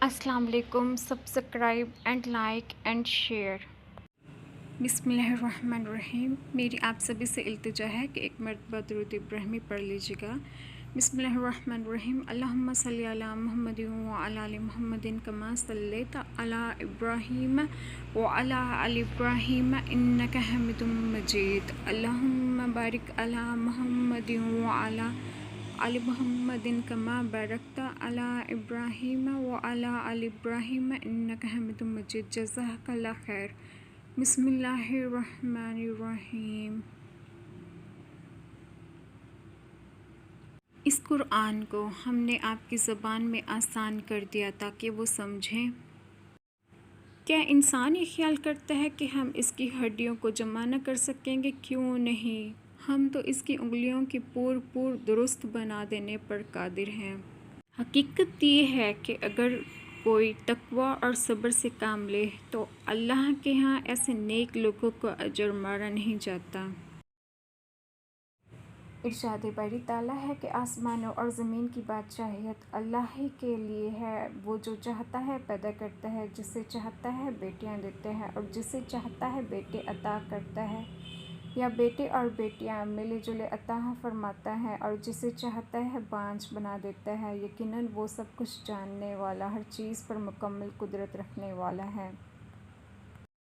السلام علیکم. Subscribe and like and share. بسم اللہ الرحمن الرحیم. میری آپ سبھی سے التجا ہے کہ ایک مرتبہ درود ابراہیمی پڑھ لیجیے گا. بسم اللہ الرحمن الرحیم. اللہم صلی علی محمد وعلی آل محمد کما صلیت علی ابراہیم وعلی آل ابراہیم انک حمید مجید. اللہم بارک علی محمد وعلی آل محمد کما بارکت علی ابراہیم وعلی آل ابراہیم انک حمید مجید. جزاک اللہ خیر. بسم اللہ الرحمن الرحیم. اس قرآن کو ہم نے آپ کی زبان میں آسان کر دیا تاکہ وہ سمجھیں. کیا انسان یہ خیال کرتا ہے کہ ہم اس کی ہڈیوں کو جمع نہ کر سکیں گے؟ کیوں نہیں، ہم تو اس کی انگلیوں کی پور درست بنا دینے پر قادر ہیں. حقیقت یہ ہے کہ اگر کوئی تقوی اور صبر سے کام لے تو اللہ کے ہاں ایسے نیک لوگوں کو اجر مارا نہیں جاتا. ارشاد باری تعالیٰ ہے کہ آسمانوں اور زمین کی بادشاہیت اللہ ہی کے لیے ہے. وہ جو چاہتا ہے پیدا کرتا ہے، جسے چاہتا ہے بیٹیاں دیتا ہے اور جسے چاہتا ہے بیٹے عطا کرتا ہے، یا بیٹے اور بیٹیاں ملے جلے عطا فرماتا ہے، اور جسے چاہتا ہے بانجھ بنا دیتا ہے. یقیناً وہ سب کچھ جاننے والا، ہر چیز پر مکمل قدرت رکھنے والا ہے.